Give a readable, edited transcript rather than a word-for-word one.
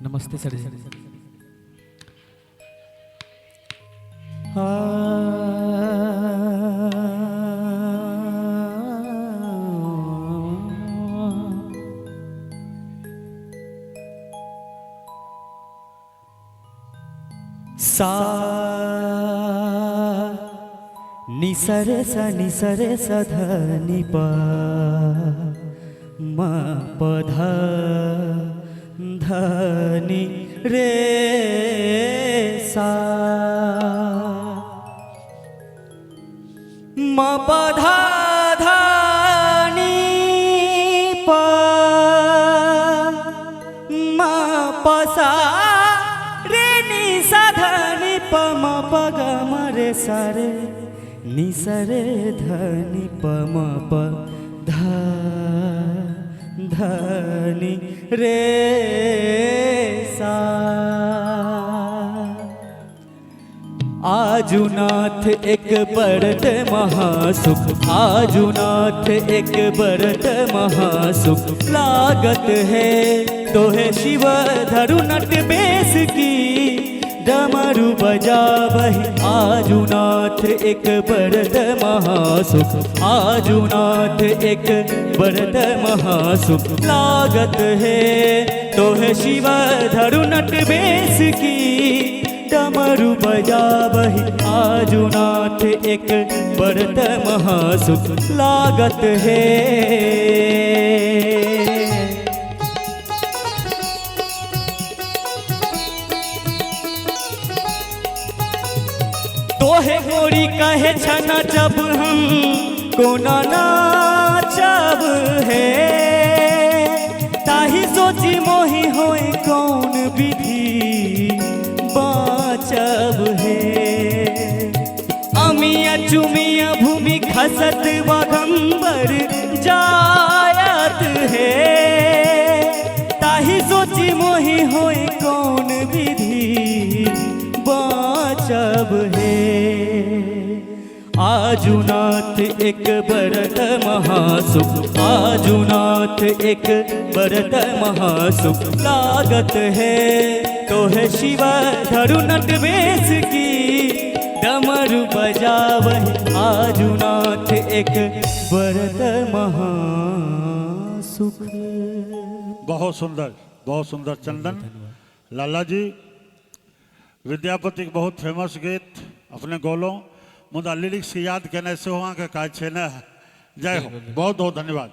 नमस्ते सर जी। सा निसरे सा निसरे सा ध नि प म प ध ध नि रे सा म प ध ध नि प म प सा रे नि सा ध नि प म प ग म रे सा रे नि सा रे ध नि प म प ध ध नि रे सा। आजुनाथ एक बरत महासुख, आजुनाथ एक बरत महासुख लागत है तो है शिव धरु नट बेस की डमरू बजावहि। आजुनाथ एक बरत महासुख, आजुनाथ एक बरत महासुख लागत है तो है शिव धरु नट बेस की डमरू बजावहि। आजुनाथ एक बरत महासुख लागत है। तोहे गोरी कहे छना जब हम कोना नाचब है, ताही सोची मोही होए कौन विधि बाचब है। अमिया चुमिया भूमि खसत बागंबर जायत है, ताही सोची मोही होए कौन विधि बाचब है। आजुनाथ एक बरत महासुख, आजुनाथ एक बरत महासुख लागत है तो है शिव धरु नट बेस की डमरू बजावहि। आजुनाथ एक बरत महासुख। बहुत सुंदर चंदन लाला जी विद्यापति के बहुत फेमस गीत अपने गोलो मुदा लिरिक्स की याद करने से वहाँ के काज छे न। जय हो, बहुत बहुत धन्यवाद।